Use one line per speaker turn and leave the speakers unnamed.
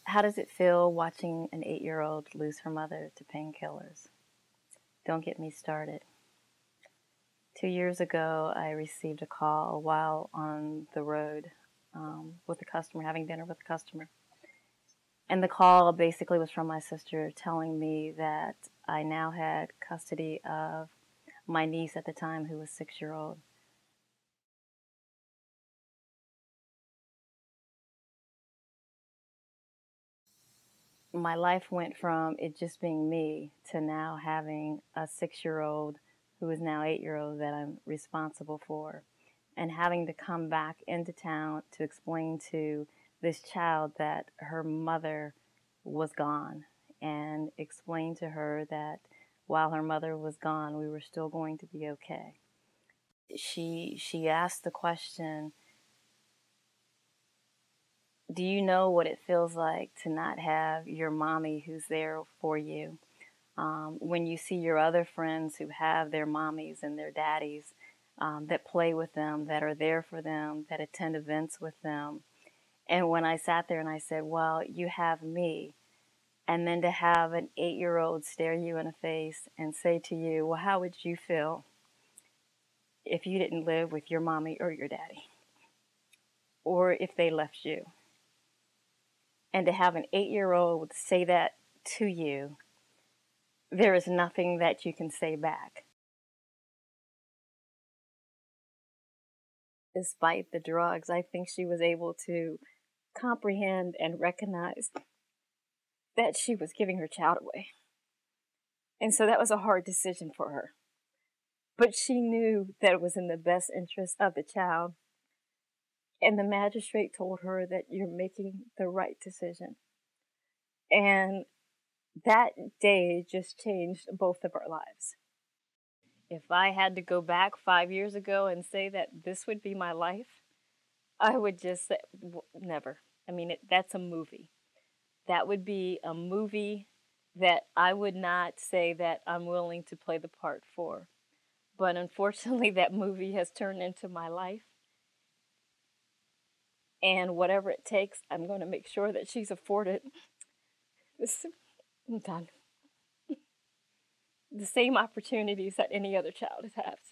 How does it feel watching an 8-year-old lose her mother to painkillers? Don't get me started. 2 years ago, I received a call while on the road with a customer, having dinner with a customer. And the call basically was from my sister telling me that I now had custody of my niece at the time, who was 6-year-old. My life went from it just being me to now having a 6-year-old who is now 8-year-old that I'm responsible for, and having to come back into town to explain to this child that her mother was gone, and explain to her that while her mother was gone, we were still going to be okay. She asked the question, do you know what it feels like to not have your mommy who's there for you? When you see your other friends who have their mommies and their daddies that play with them, that are there for them, that attend events with them. And when I sat there and I said, well, you have me. And then to have an 8-year-old stare you in the face and say to you, well, how would you feel if you didn't live with your mommy or your daddy? Or if they left you? And to have an 8-year-old say that to you, there is nothing that you can say back. Despite the drugs, I think she was able to comprehend and recognize that she was giving her child away. And so that was a hard decision for her. But she knew that it was in the best interest of the child. And the magistrate told her that you're making the right decision. And that day just changed both of our lives. If I had to go back 5 years ago and say that this would be my life, I would just say, never. I mean, that's a movie. That would be a movie that I would not say that I'm willing to play the part for. But unfortunately, that movie has turned into my life. And whatever it takes, I'm going to make sure that she's afforded I'm done. The same opportunities that any other child has.